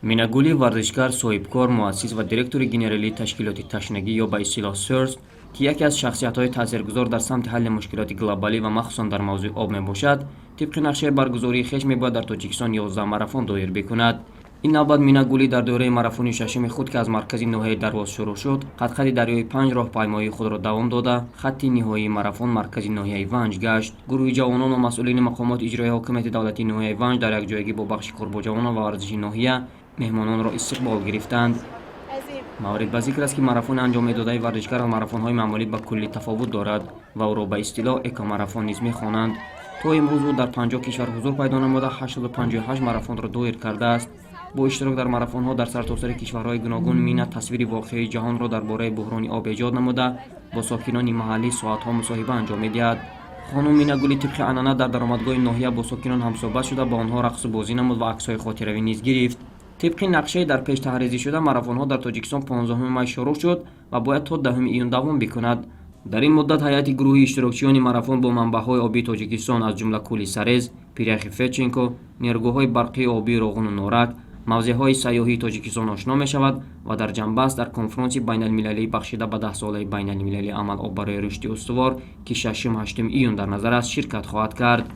Минагули варзишгар, соҳибкор, муассис ва директори генералии ташкилоти ташнагӣ ё ба истилоҳ СЕРС, ки яке аз шахсиятҳои таъсиргузор дар самти ҳалли мушкилоти глобалӣ ва махсусан дар мавзӯи об мебошад, тибқи нақшаи баргузории хеш мебояд дар Тоҷикистон 11 марафон доир бикунад. ин навбат Минагулӣ дар дораи марафони шашуми худ, ки аз маркази ноҳияи Дарвоз шурӯъ шуд, қад-қади дарёи Панҷ роҳпаймоии худро давом дода, хатти ниҳоии марафон маркази ноҳияи Ванҷ гашт. Гурӯҳи ҷавонон ва масъулини мақомоти иҷроии ҳокимияти давлатии ноҳияи Ванҷ дар якҷоягӣ бо бахши Қурбоҷавонон ва варзиши ноҳия меҳмононро истиқбол гирифтанд. маврид ба зикр аст, ки марафони анҷомедодаи варзишгар аз марафонҳои маъмулӣ ба куллӣ тафовут дорад ва ӯро ба истилоҳ экомарафон низ мехонанд. то имрӯз ӯ дар 50 кишвар ҳузур пайдо намуда 858 марафонро доир кардааст. бо иштирок дар марафонҳо дар сартосари кишварҳои гуногун, Мина тасвири воқеии ҷаҳонро дар бораи буҳрони об эҷод намуда, бо сокинони маҳаллӣ соатҳо мусоҳиба анҷом медиҳад. хонум Минагулӣ тибқи анъана дар даромадгоҳи ноҳия бо сокинон ҳамсӯҳбат шуда, ба онҳо рақсу бозӣ намуд ва аксҳои хотиравӣ низ гирифт. тибқи нақшаи дар пеш таҳризишуда марафонҳо дар Тоҷикистон 15 май шурӯъ шуд ва бояд то 10 июн давом бикунад. дар ин муддат ҳайати гурӯҳи иштирокчиёни марафон бо манбаъҳои обии Тоҷикистон, аз ҷумла Кӯли Сарез, Пиряхи Федченко, нерӯгоҳҳои барқии обии Роғуну Норак, мавзеъҳои сайёҳии Тоҷикистон ошно мешавад ва дар ҷанбаст дар конфронси байналмилалӣ бахшида ба 10-солаи байналмилалии амалоб барои рушди устувор, ки 6-8 июн дар назар аст, ширкат хоҳад кард.